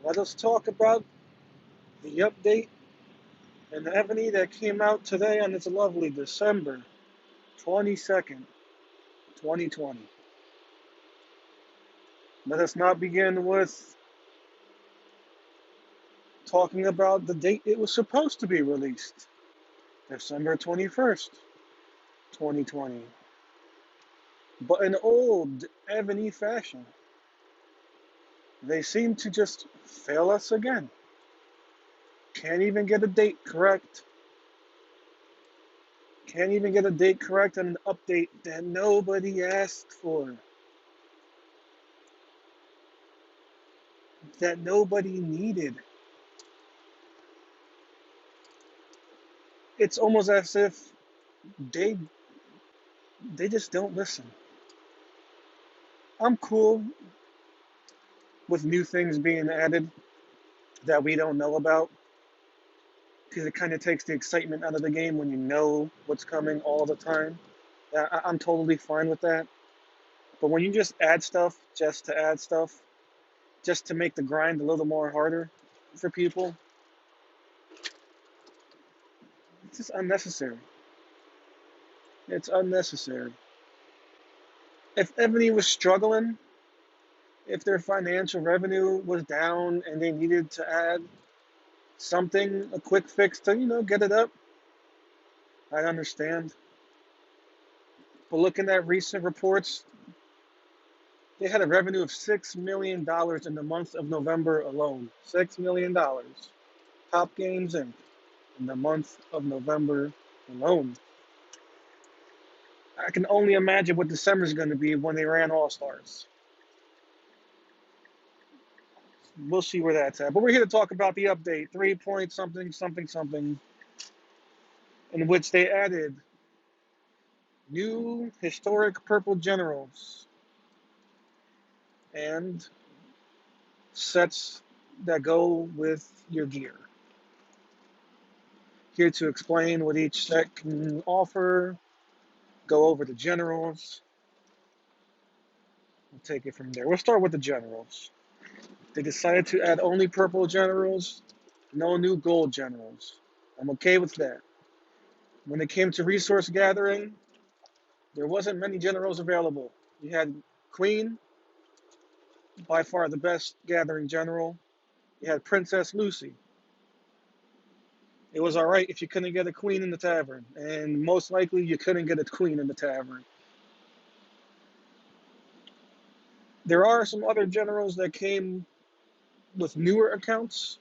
Let us talk about the update and the Evony that came out today on this lovely December 22nd, 2020. Let us not begin with talking about the date it was supposed to be released, December 21st, 2020. But in old Evony fashion, they seem to just fail us again. Can't even get a date correct. Can't even get a date correct on an update that nobody asked for, that nobody needed. It's almost as if they they just don't listen. I'm cool with new things being added that we don't know about because it kind of takes the excitement out of the game when you know what's coming all the time. I'm totally fine with that. But when you just add stuff just to add stuff, just to make the grind a little more harder for people, it's just unnecessary. It's unnecessary. If Ebony was struggling, if their financial revenue was down and they needed to add something, a quick fix to, get it up, I understand. But looking at recent reports, they had a revenue of $6 million in the month of November alone. $6 million. Top Games in the month of November alone. I can only imagine what December is going to be when they ran All Stars. We'll see where that's at. But we're here to talk about the update 3 point something, something, something, in which they added new historic purple generals and sets that go with your gear. Here to explain what each set can offer, go over the generals. We'll take it from there. We'll start with the generals. They decided to add only purple generals, no new gold generals. I'm okay with that. When it came to resource gathering, there wasn't many generals available. You had Queen, by far the best gathering general. You had Princess Lucy. It was all right if you couldn't get a queen in the tavern, and most likely you couldn't get a queen in the tavern. There are some other generals that came with newer accounts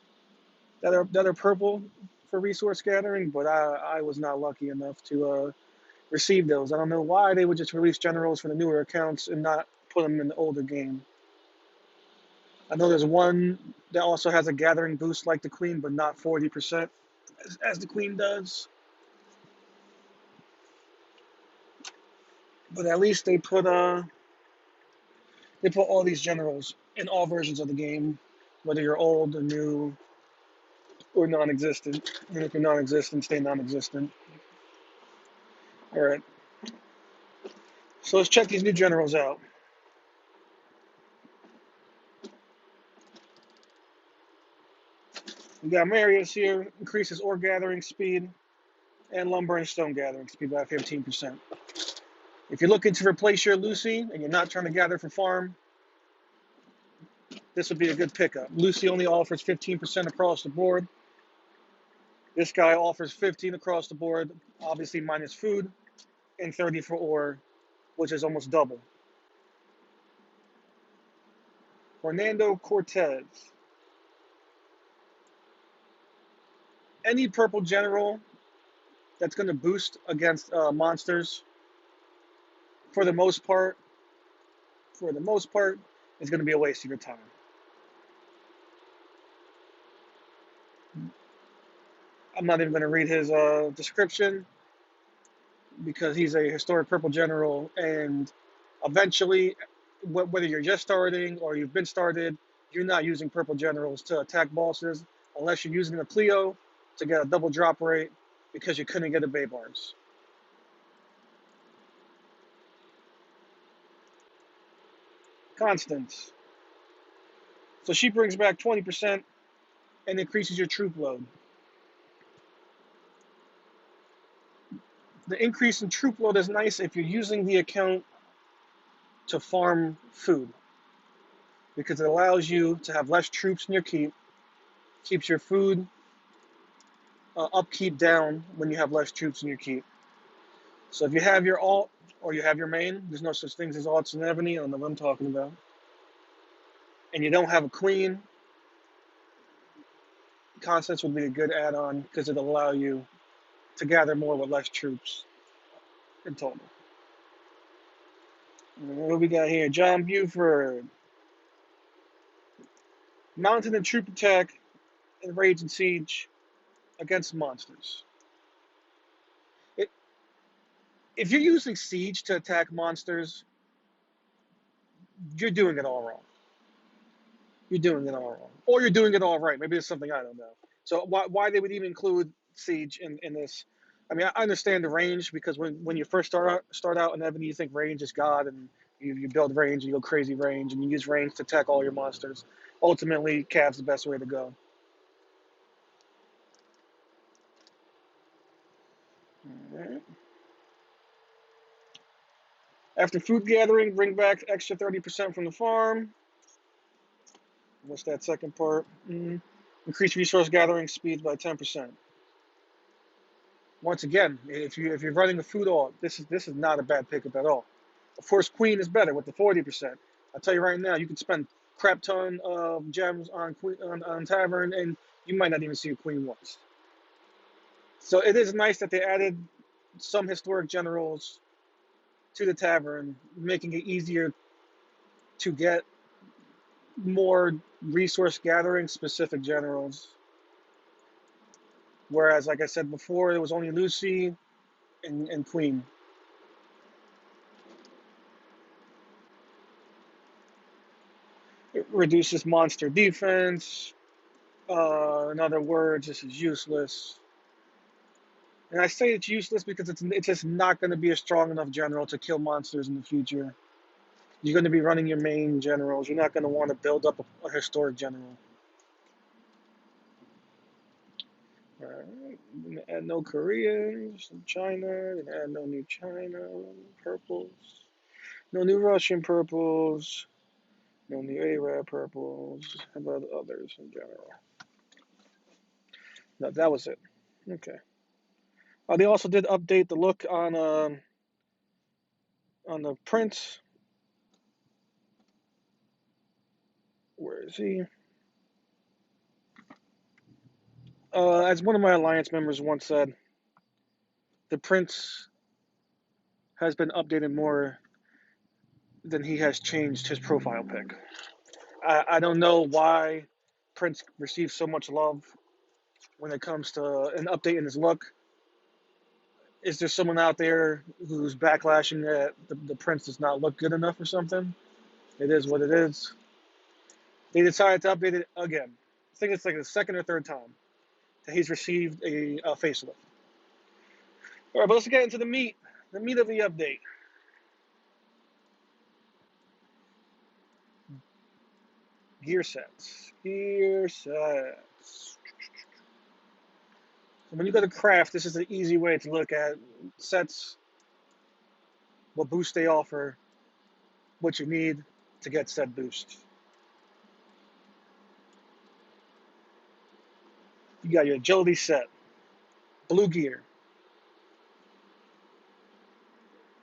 that are purple for resource gathering, but I was not lucky enough to receive those. I don't know why they would just release generals for the newer accounts and not put them in the older game. I know there's one that also has a gathering boost like the queen, but not 40% as the queen does. But at least they put all these generals in all versions of the game, whether you're old or new or non-existent. And if you're non-existent, stay non-existent. All right. So let's check these new generals out. We got Marius here, increases ore gathering speed and lumber and stone gathering speed by 15%. If you're looking to replace your Lucy and you're not trying to gather for farm, this would be a good pickup. Lucy only offers 15% across the board. This guy offers 15 across the board, obviously minus food, and 30 for ore, which is almost double. Hernando Cortez. Any purple general that's going to boost against monsters, for the most part, is going to be a waste of your time. I'm not even going to read his description because he's a historic purple general, and eventually, whether you're just starting or you've been started, you're not using purple generals to attack bosses unless you're using a Cleo to get a double drop rate because you couldn't get a Bay Bars. Constance. So she brings back 20% and increases your troop load. The increase in troop load is nice if you're using the account to farm food, because it allows you to have less troops in your keep, keeps your food upkeep down when you have less troops in your keep. So if you have your alt or you have your main, there's no such things as alts in Evony, I don't know what I'm talking about, and you don't have a queen, Constance would be a good add-on because it'll allow you to gather more with less troops in total. What we got here? John Buford. Mounted and troop attack in Rage and Siege against monsters. If you're using Siege to attack monsters, you're doing it all wrong. You're doing it all wrong. Or you're doing it all right. Maybe it's something I don't know. So why they would even include Siege in this? I mean, I understand the range, because when you first start out in Ebony, you think range is God, and you build range, and you go crazy range, and you use range to attack all your monsters. Ultimately, Cav's the best way to go. All right. After food gathering, bring back extra 30% from the farm. What's that second part? Increase resource gathering speed by 10%. Once again, if you're running a food alt, this is not a bad pickup at all. Of course, Queen is better with the 40%. I'll tell you right now, you can spend crap ton of gems on Tavern, and you might not even see a Queen once. So it is nice that they added some historic generals to the Tavern, making it easier to get more resource gathering specific generals. Whereas, like I said before, it was only Lucy and Queen. It reduces monster defense. In other words, this is useless. And I say it's useless because it's just not going to be a strong enough general to kill monsters in the future. You're going to be running your main generals. You're not going to want to build up a historic general. All right. Add no Koreans, China. Add no new China purples. No new Russian purples. No new Arab purples. How about others in general? No, that was it. Okay. They also did update the look on the prince. Where is he? As one of my alliance members once said, the prince has been updated more than he has changed his profile pic. I don't know why Prince receives so much love when it comes to an update in his look. Is there someone out there who's backlashing that the Prince does not look good enough or something? It is what it is. They decided to update it again. I think it's like the second or third time that he's received a facelift. All right, but let's get into the meat of the update. Gear sets. So when you go to craft, this is an easy way to look at sets, what boost they offer, what you need to get said boost. You got your agility set, blue gear.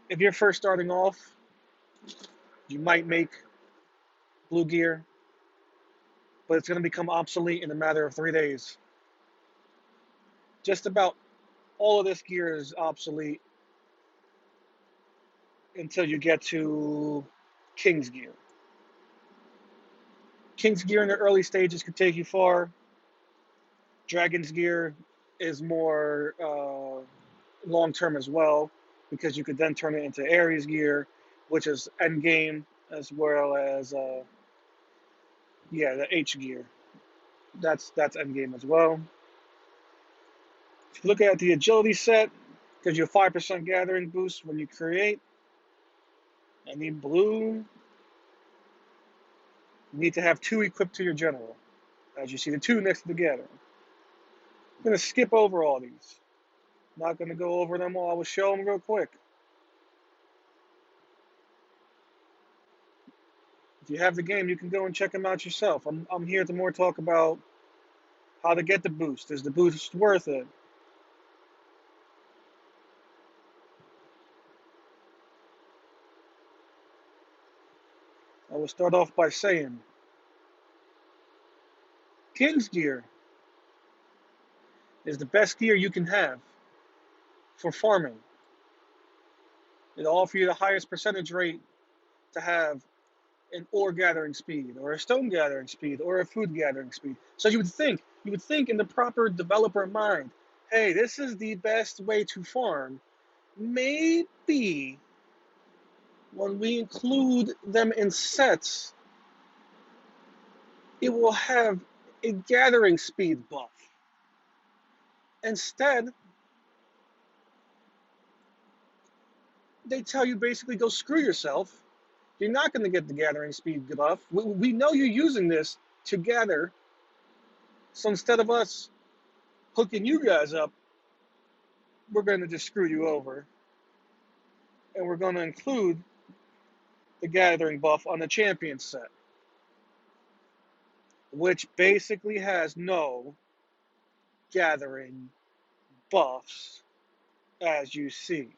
If you're first starting off, you might make blue gear, but it's going to become obsolete in a matter of 3 days. Just about all of this gear is obsolete until you get to King's gear. King's gear in the early stages could take you far. Dragon's gear is more long term as well, because you could then turn it into Ares gear, which is end game, as well as the H gear. That's end game as well. If you look at the agility set, gives you a 5% gathering boost when you create. I need blue. You need to have 2 equipped to your general, as you see the 2 next to the gathering. I'm going to skip over all these. Not going to go over them all. I will show them real quick. If you have the game, you can go and check them out yourself. I'm here to more talk about how to get the boost. Is the boost worth it? I will start off by saying King's gear is the best gear you can have for farming. It'll offer you the highest percentage rate to have an ore gathering speed, or a stone gathering speed, or a food gathering speed. So you would think in the proper developer mind, hey, this is the best way to farm. Maybe when we include them in sets, it will have a gathering speed buff. Instead, they tell you basically go screw yourself. You're not going to get the gathering speed buff. We know you're using this to gather. So instead of us hooking you guys up, we're going to just screw you over. And we're going to include the gathering buff on the champion set, which basically has no gathering buffs, as you see.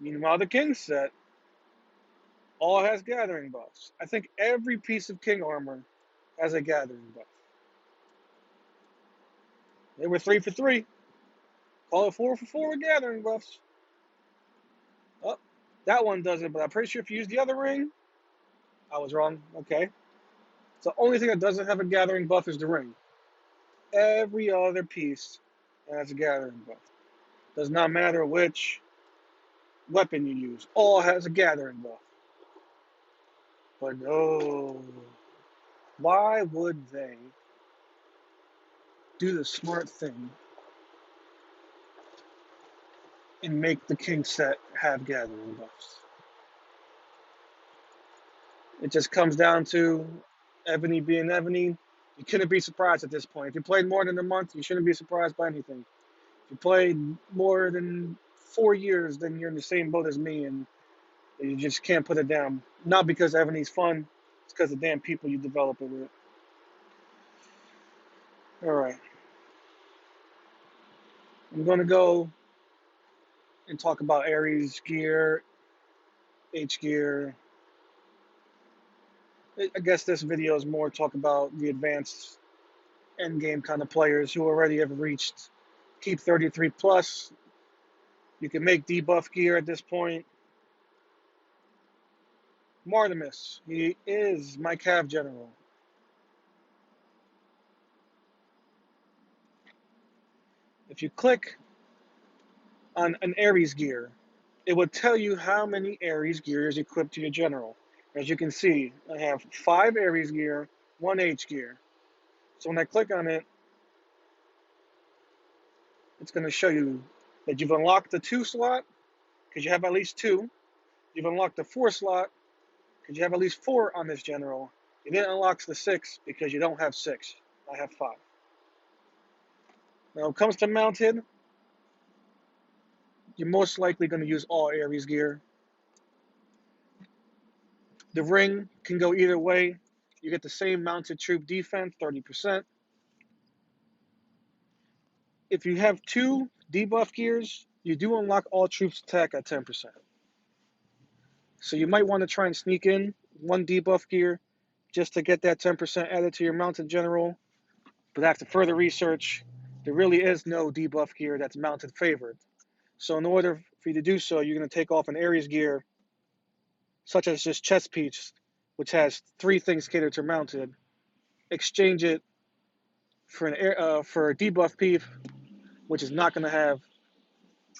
Meanwhile, the king set all has gathering buffs. I think every piece of king armor has a gathering buff. They were 3 for 3. Call it 4 for 4 with gathering buffs. Oh, that one doesn't, but I'm pretty sure if you use the other ring, I was wrong. Okay. So the only thing that doesn't have a gathering buff is the ring. Every other piece has a gathering buff. Does not matter which weapon you use. All has a gathering buff. But no. Why would they do the smart thing and make the king set have gathering buffs? It just comes down to Evony being Evony. You couldn't be surprised at this point. If you played more than a month, you shouldn't be surprised by anything. If you played more than 4 years, then you're in the same boat as me, and you just can't put it down. Not because Evony's fun, it's because of the damn people you develop it with. All right. I'm going to go and talk about Ares gear, H gear. I guess this video is more talk about the advanced end game kind of players who already have reached keep 33 plus. You can make debuff gear at this point. Martimus, he is my Cav general. If you click on an Ares gear, it will tell you how many Ares gear is equipped to your general. As you can see, I have 5 Ares gear, 1 H gear. So when I click on it, it's going to show you that you've unlocked the 2 slot, because you have at least 2. You've unlocked the 4 slot, because you have at least 4 on this general. You didn't unlock the 6, because you don't have 6. I have 5. Now, when it comes to mounted, you're most likely going to use all Ares gear. The ring can go either way. You get the same mounted troop defense, 30%. If you have 2 debuff gears, you do unlock all troops attack at 10%. So you might want to try and sneak in 1 debuff gear just to get that 10% added to your mounted general. But after further research, there really is no debuff gear that's mounted favored. So in order for you to do so, you're going to take off an Ares gear, such as this chest piece, which has 3 things catered to mounted, exchange it for for a debuff piece, which is not going to have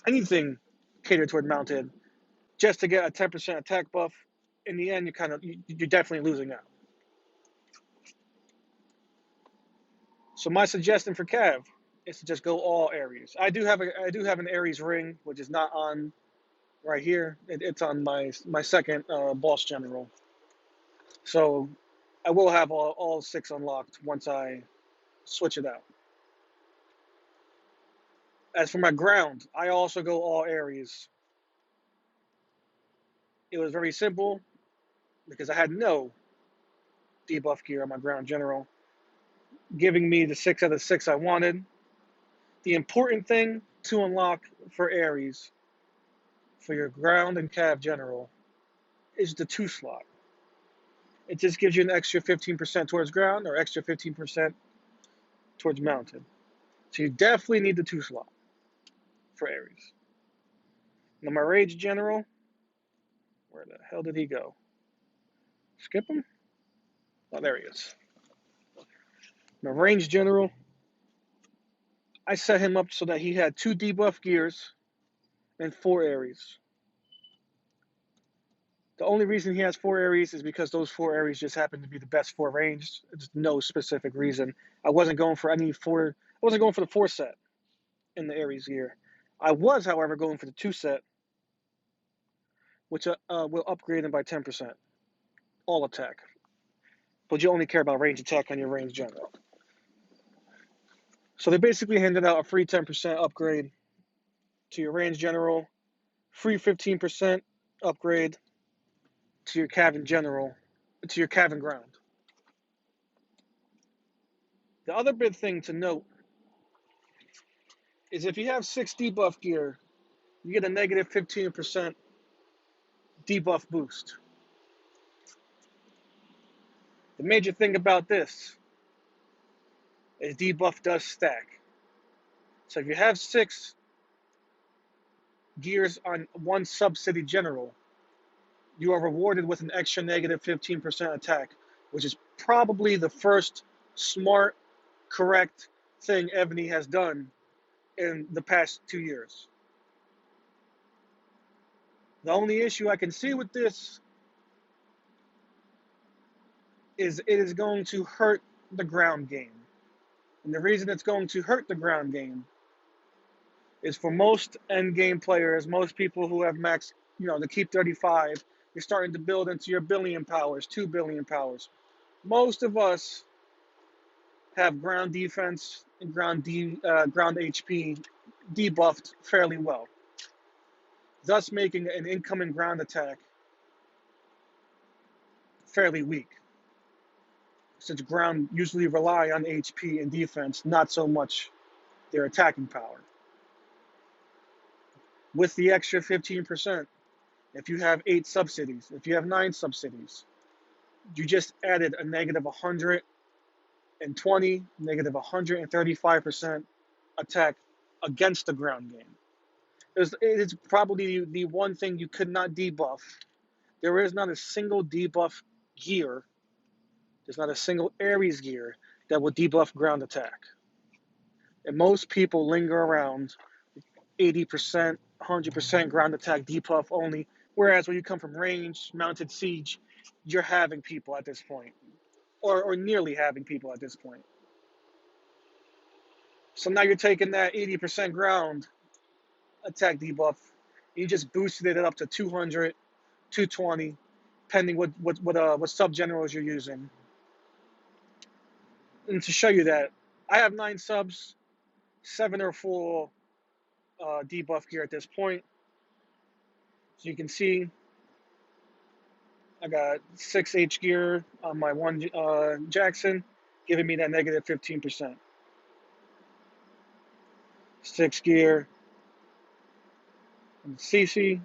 anything catered toward mounted, just to get a 10% attack buff. In the end, you're definitely losing out. So my suggestion for Cav is to just go all Ares. I do have an Ares ring, which is not on right here. It's on my second boss general. So I will have all 6 unlocked once I switch it out. As for my ground, I also go all Aries. It was very simple because I had no debuff gear on my ground general, giving me the 6 out of 6 I wanted. The important thing to unlock for Aries, for your ground and cav general, is the 2 slot. It just gives you an extra 15% towards ground or extra 15% towards mounted. So you definitely need the 2 slot for Aries. Now my rage general, where the hell did he go? Skip him? Oh, there he is. My range general, I set him up so that he had 2 debuff gears and 4 Aries. The only reason he has 4 Aries is because those 4 Aries just happen to be the best 4 ranged. There's no specific reason. I wasn't going for any 4. I wasn't going for the 4 set in the Aries gear. I was, however, going for the 2 set, which will upgrade him by 10%. All attack. But you only care about range attack on your range general. So they basically handed out a free 10% upgrade to your range general, free 15% upgrade to your Cav general, to your Cav ground. The other big thing to note is if you have 6 debuff gear, you get a negative 15% debuff boost. The major thing about this is debuff does stack. So if you have 6 gears on one sub-city general, you are rewarded with an extra negative 15% attack, which is probably the first smart, correct thing Evony has done in the past 2 years. The only issue I can see with this is it is going to hurt the ground game. And the reason it's going to hurt the ground game is for most end game players, most people who have max, the keep 35, you're starting to build into your billion powers, 2 billion powers. Most of us have ground defense and ground HP debuffed fairly well, thus making an incoming ground attack fairly weak, since ground usually rely on HP and defense, not so much their attacking power. With the extra 15%, if you have 8 subsidies, if you have 9 subsidies, you just added a negative 120, negative 135% attack against the ground game. It is probably the one thing you could not debuff. There is not a single debuff gear, there's not a single Aries gear that will debuff ground attack. And most people linger around 80%, 100% ground attack debuff only, whereas when you come from range, mounted siege, you're having people at this point, or nearly having people at this point. So now you're taking that 80% ground attack debuff, you just boosted it up to 200, 220, depending what sub generals you're using. And to show you that, I have 9 subs, 7 or 4 debuff gear at this point. So you can see I got 6 H gear on my 1 Jackson, giving me that negative 15%. 6 gear on the CC,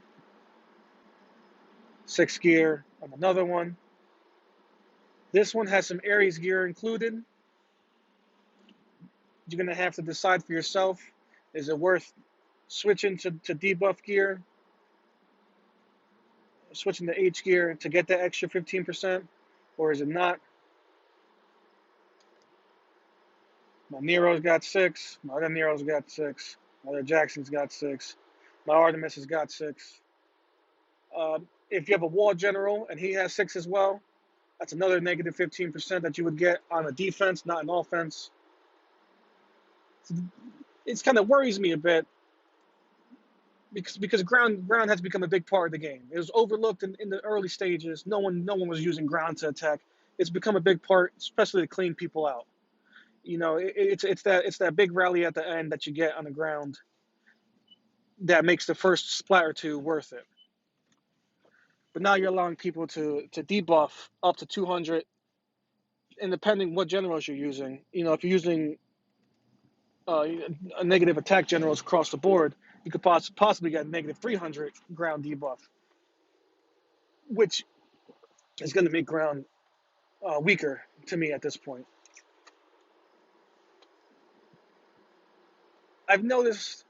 6 gear on another one. This one has some Aries gear included. You're going to have to decide for yourself, is it worth switching to debuff gear, switching to H gear to get that extra 15%, or is it not? My Nero's got 6, my other Nero's got 6, my other Jackson's got 6, my Artemis has got 6. If you have a wall general and he has 6 as well, that's another negative 15% that you would get on a defense, not an offense. It kind of worries me a bit because ground has become a big part of the game. It was overlooked in the early stages. No one was using ground to attack. It's become a big part, especially to clean people out. It's that big rally at the end that you get on the ground that makes the first splat or two worth it. But now you're allowing people to debuff up to 200, and depending what generals you're using. If you're using a negative attack generals across the board, you could possibly get a negative 300 ground debuff, which is going to make ground weaker to me at this point. I've noticed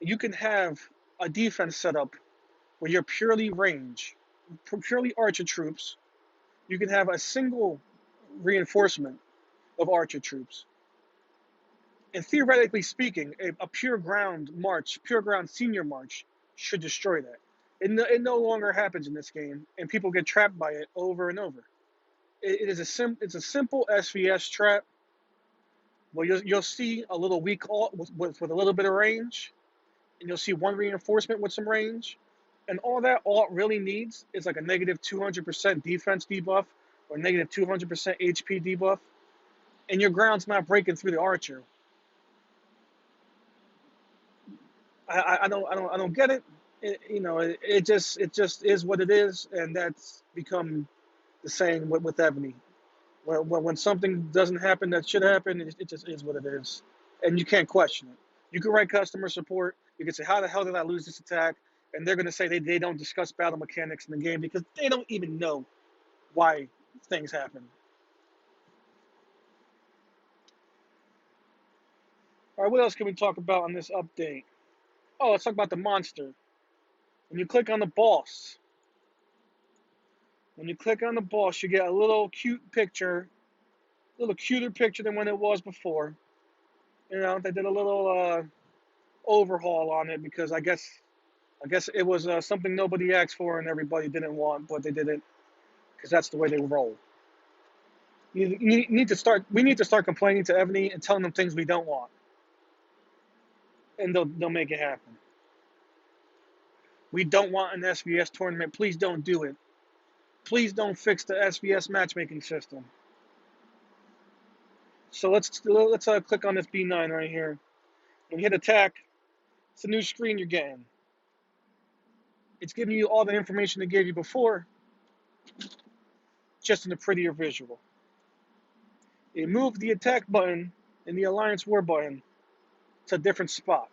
you can have a defense setup where you're purely range, purely archer troops. You can have a single reinforcement of archer troops. And theoretically speaking, a pure ground march, pure ground senior march should destroy that. It no longer happens in this game, and people get trapped by it over and over. It's a simple SVS trap. Well, you'll see a little weak alt with a little bit of range, and you'll see one reinforcement with some range, and all that alt really needs is like a negative 200% defense debuff or negative 200% HP debuff, and your ground's not breaking through the archer. I don't get it. It just is what it is, and that's become the same with Evony. When something doesn't happen that should happen, it just is what it is, and you can't question it. You can write customer support. You can say, "How the hell did I lose this attack?" And they're going to say they don't discuss battle mechanics in the game because they don't even know why things happen. All right, what else can we talk about on this update? Oh, let's talk about the monster. When you click on the boss, you get a little cute picture, a little cuter picture than when it was before. They did a little overhaul on it because I guess it was something nobody asked for and everybody didn't want, but they did it because that's the way they roll. We need to start complaining to Evony and telling them things we don't want, and they'll make it happen. We don't want an SVS tournament. Please don't do it. Please don't fix the SVS matchmaking system. So let's click on this B9 right here. When you hit attack, it's a new screen you're getting. It's giving you all the information it gave you before, just in a prettier visual. It moved the attack button and the Alliance War button to a different spot.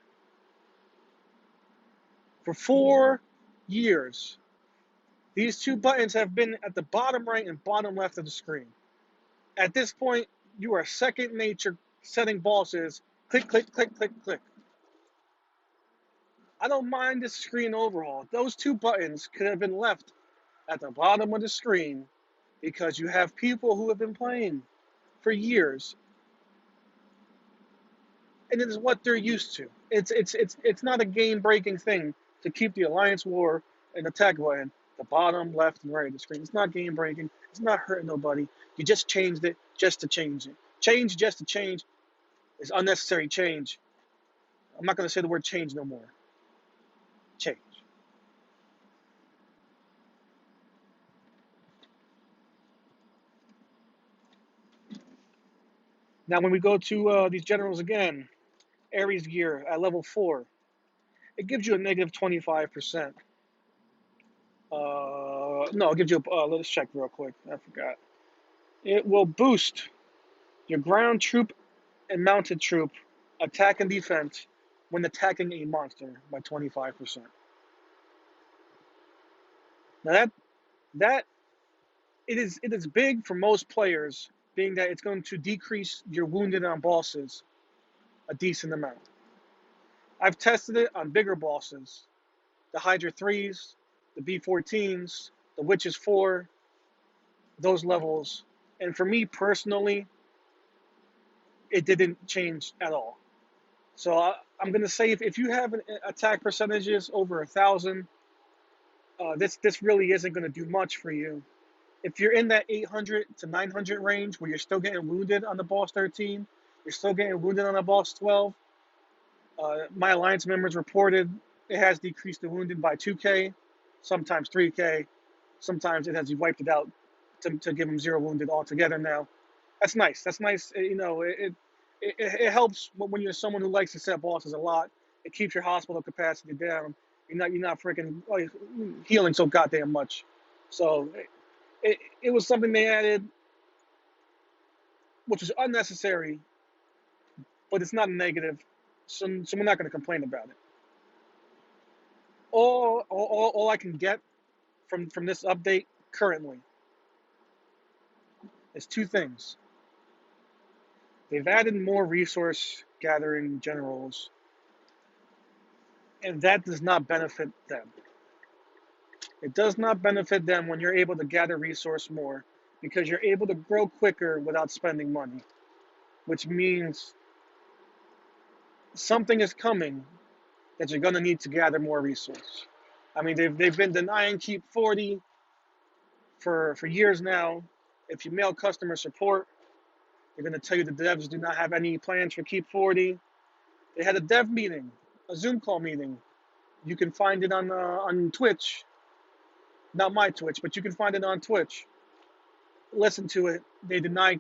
For 4 years, these two buttons have been at the bottom right and bottom left of the screen. At this point, you are second nature setting bosses. Click, click, click, click, click. I don't mind this screen overhaul. Those two buttons could have been left at the bottom of the screen because you have people who have been playing for years, and it is what they're used to. It's not a game-breaking thing to keep the Alliance War and attack button the bottom, left, and right of the screen. It's not game-breaking. It's not hurting nobody. You just changed it just to change it. Change just to change is unnecessary change. I'm not going to say the word change no more. Change. Now, when we go to these generals again, Ares gear at level 4, it gives you a negative 25%. No, it gives you let's check real quick. I forgot. It will boost your ground troop and mounted troop attack and defense when attacking a monster by 25%. Now that it is big for most players, being that it's going to decrease your wounded on bosses a decent amount. I've tested it on bigger bosses, the Hydra 3s, the B14s, the Witches 4, those levels, and for me personally, it didn't change at all. So I'm going to say if you have an attack percentages over 1,000, this really isn't going to do much for you. If you're in that 800 to 900 range where you're still getting wounded on the boss 13, you're still getting wounded on the boss 12, my alliance members reported it has decreased the wounded by 2K, sometimes 3K, sometimes it has wiped it out to give them 0 wounded altogether now. That's nice. That's nice. It helps when you're someone who likes to set bosses a lot. It keeps your hospital capacity down. You're not freaking like, healing so goddamn much. So it was something they added, which was unnecessary, but it's not negative. So we're not going to complain about it. All I can get from this update currently is two things. They've added more resource gathering generals, and that does not benefit them. It does not benefit them when you're able to gather resource more because you're able to grow quicker without spending money, which means something is coming that you're going to need to gather more resource. I mean, they've been denying Keep 40 for years now. If you mail customer support, they're going to tell you the devs do not have any plans for Keep 40. They had a dev meeting, a Zoom call meeting. You can find it on Twitch. Not my Twitch, but you can find it on Twitch. Listen to it. They deny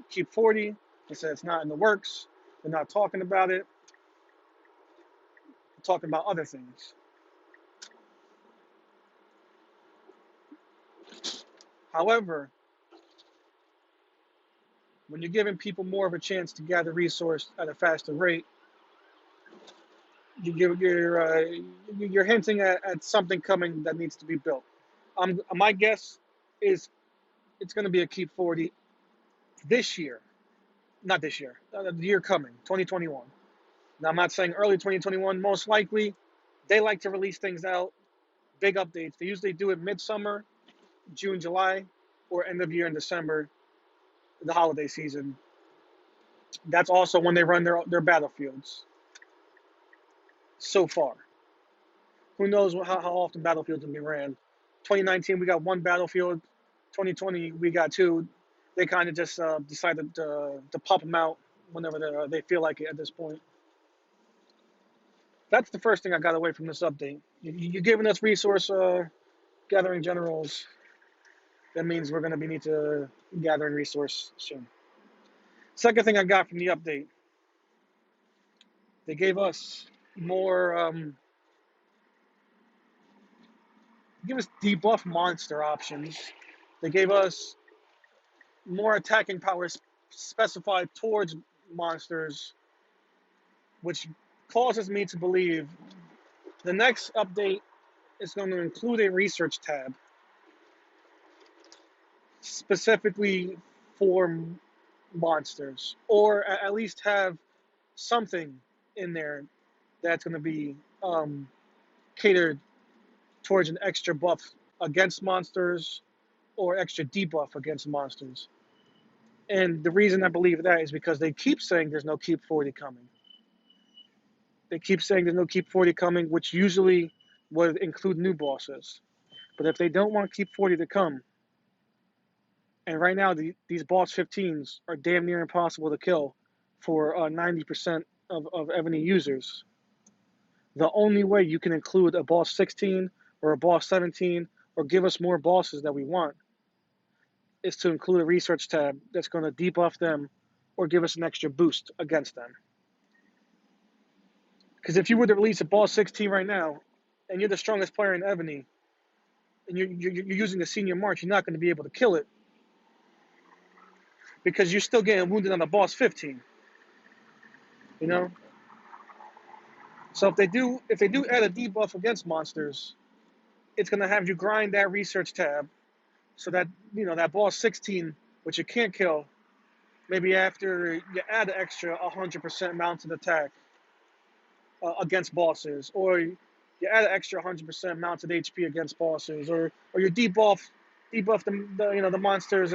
Keep 40. They said it's not in the works. They're not talking about it. They're talking about other things. However, when you're giving people more of a chance to gather resource at a faster rate, you're hinting at something coming that needs to be built. My guess is it's going to be a Keep 40 this year. Not this year. The year coming, 2021. Now, I'm not saying early 2021. Most likely, they like to release things out, big updates. They usually do it midsummer, June, July, or end of year in December, the holiday season. That's also when they run their battlefields. So far, who knows how often battlefields will be ran? 2019 we got one battlefield. 2020 we got two. They kind of just decided to pop them out whenever they feel like it at this point. That's the first thing I got away from this update. You're giving us resource gathering generals. That means we're going to need to gathering resource soon. Second thing I got from the update, they gave us more. Give us debuff monster options. They gave us more attacking powers specified towards monsters, which causes me to believe the next update is going to include a research tab specifically for monsters, or at least have something in there that's going to be catered towards an extra buff against monsters or extra debuff against monsters. And the reason I believe that is because they keep saying there's no Keep 40 coming. They keep saying there's no Keep 40 coming, which usually would include new bosses. But if they don't want Keep 40 to come, and right now these boss 15s are damn near impossible to kill for 90% of Evony users, the only way you can include a boss 16 or a boss 17 or give us more bosses that we want is to include a research tab that's going to debuff them or give us an extra boost against them. Because if you were to release a boss 16 right now, and you're the strongest player in Evony, and you're using the senior march, you're not going to be able to kill it because you're still getting wounded on a boss 15. You know. So if they do add a debuff against monsters, it's going to have you grind that research tab, so that that boss 16, which you can't kill, maybe after you add an extra 100% mounted attack against bosses, or you add an extra 100% mounted HP against bosses, or you debuff the monster's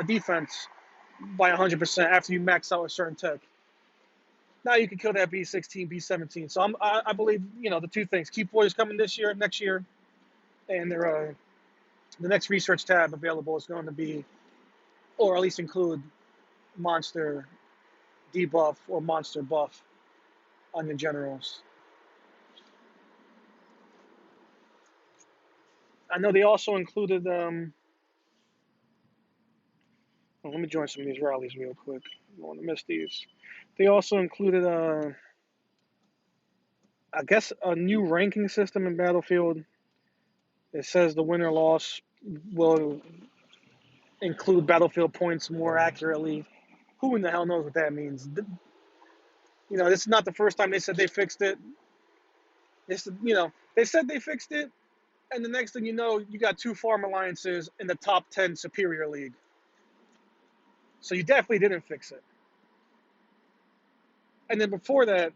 defense by 100% after you max out a certain tech. Now you can kill that B16, B17. So I believe the two things: Keep 40 is coming this year, next year, and the next research tab available is going to be, or at least include, monster debuff or monster buff on your generals. I know they also included. Well, let me join some of these rallies real quick. I don't want to miss these. They also included, I guess, a new ranking system in Battlefield. It says the win or loss will include Battlefield points more accurately. Who in the hell knows what that means? You know, this is not the first time they said they fixed it. This, you know, they said they fixed it, and the next thing you know, you got two farm alliances in the top 10 Superior League. So you definitely didn't fix it. And then before that,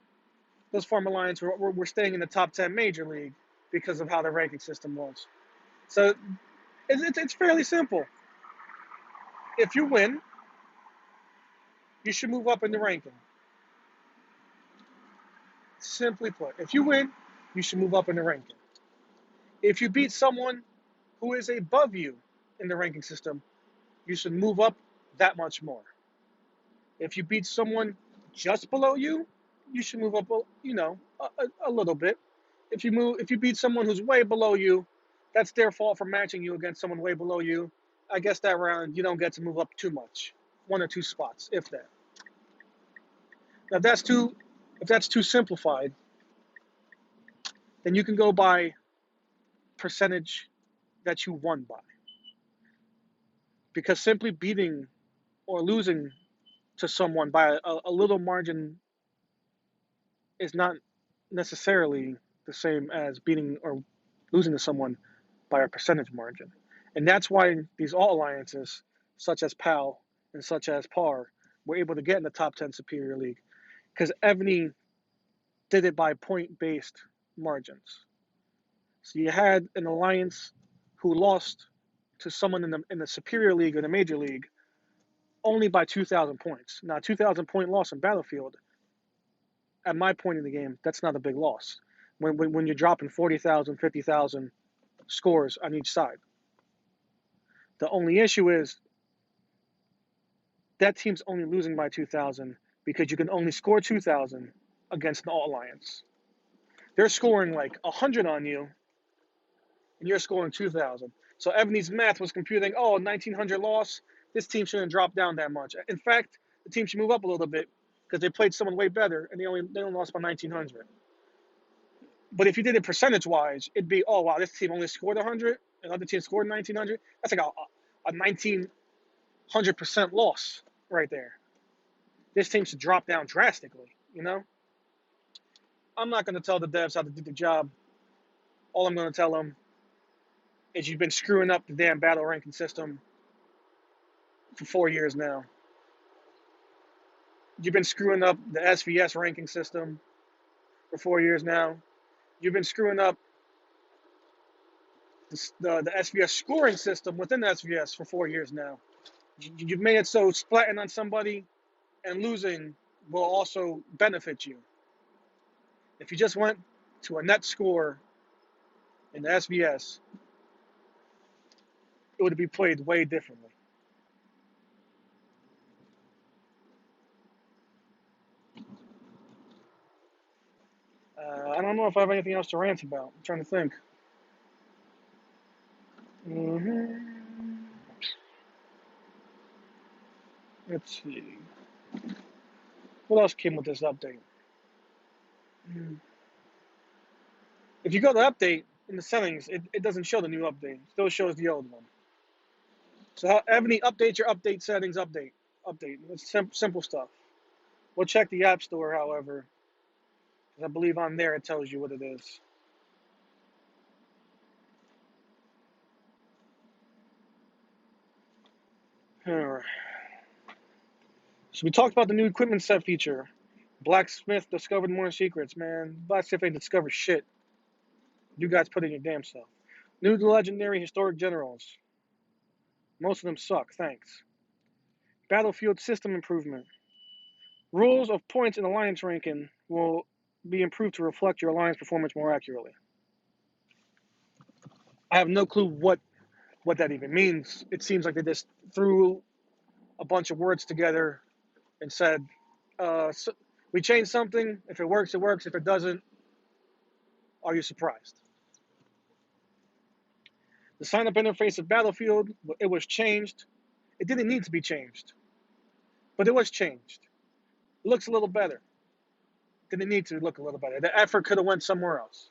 those farm alliances were staying in the top 10 Major League because of how the ranking system was. So it's fairly simple. If you win, you should move up in the ranking. Simply put, if you win, you should move up in the ranking. If you beat someone who is above you in the ranking system, you should move up that much more. If you beat someone just below you, you should move up, you know, a little bit. If you beat someone who's way below you, that's their fault for matching you against someone way below you. I guess that round you don't get to move up too much, 1 or 2 spots, if that. Now if that's too simplified, then you can go by percentage that you won by. Because simply beating or losing to someone by a little margin is not necessarily the same as beating or losing to someone by a percentage margin. And that's why these all alliances, such as PAL and such as PAR, were able to get in the top 10 Superior League. Because Evony did it by point-based margins. So you had an alliance who lost to someone in the Superior League or the Major League only by 2,000 points. Now, 2,000 point loss in Battlefield, at my point in the game, that's not a big loss. When you're dropping 40,000, 50,000 scores on each side. The only issue is that team's only losing by 2,000 because you can only score 2,000 against an all alliance. They're scoring like 100 on you, and you're scoring 2,000. So Evany's math was computing, 1,900 loss. This team shouldn't drop down that much. In fact, the team should move up a little bit because they played someone way better, and they only lost by 1,900. But if you did it percentage-wise, it'd be, oh, wow, this team only scored 100, another team scored 1,900. That's like a 1,900% loss right there. This team should drop down drastically, you know? I'm not going to tell the devs how to do the job. All I'm going to tell them is you've been screwing up the damn battle ranking system for 4 years now. You've been screwing up the SVS ranking system for 4 years now. You've been screwing up the SVS scoring system within the SVS for 4 years now. You've made it so splatting on somebody and losing will also benefit you. If you just went to a net score in the SVS, it would be played way differently. I don't know if I have anything else to rant about. I'm trying to think. Let's see. What else came with this update? If you go to update in the settings, it doesn't show the new update. It still shows the old one. So how Evony update your update settings, update. It's simple stuff. We'll check the App Store, however, because I believe on there it tells you what it is. All right. So we talked about the new equipment set feature. Blacksmith discovered more secrets, man. Blacksmith ain't discovered shit. You guys put in your damn stuff. New legendary historic generals. Most of them suck, thanks. Battlefield system improvement. Rules of points and alliance ranking will be improved to reflect your alliance performance more accurately. I have no clue what that even means. It seems like they just threw a bunch of words together and said, so we changed something. If it works, it works. If it doesn't, are you surprised? The sign-up interface of Battlefield, it was changed. It didn't need to be changed, but it was changed. It looks a little better. Didn't need to look a little better. The effort could have went somewhere else.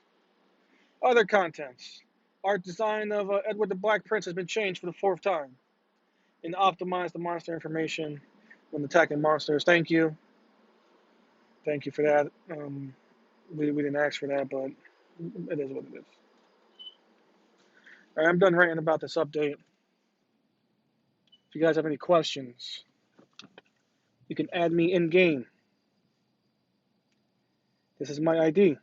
Other contents. Art design of Edward the Black Prince has been changed for the 4th time. And optimize the monster information when attacking monsters. Thank you. Thank you for that. We didn't ask for that, but it is what it is. All right, I'm done ranting about this update. If you guys have any questions, you can add me in game. This is my ID.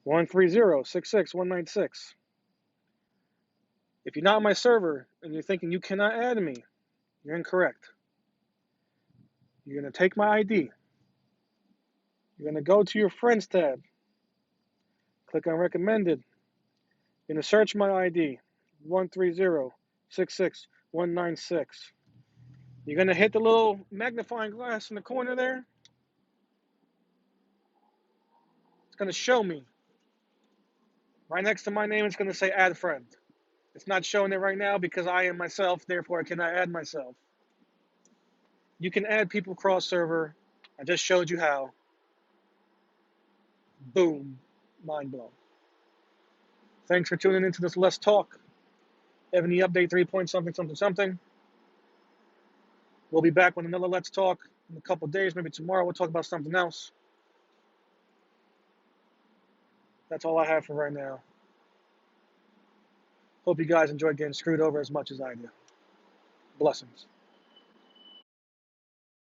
130-66196. If you're not on my server and you're thinking you cannot add me, you're incorrect. You're going to take my ID. You're going to go to your Friends tab. Click on Recommended. You're going to search my ID. 130-66196. You're going to hit the little magnifying glass in the corner there. It's going to show me. Right next to my name, it's going to say Add Friend. It's not showing it right now because I am myself, therefore I cannot add myself. You can add people cross-server. I just showed you how. Boom. Mind blown. Thanks for tuning into this Let's Talk. Evony update 3 point something, something, something. We'll be back with another Let's Talk in a couple days. Maybe tomorrow we'll talk about something else. That's all I have for right now. Hope you guys enjoyed getting screwed over as much as I do. Blessings.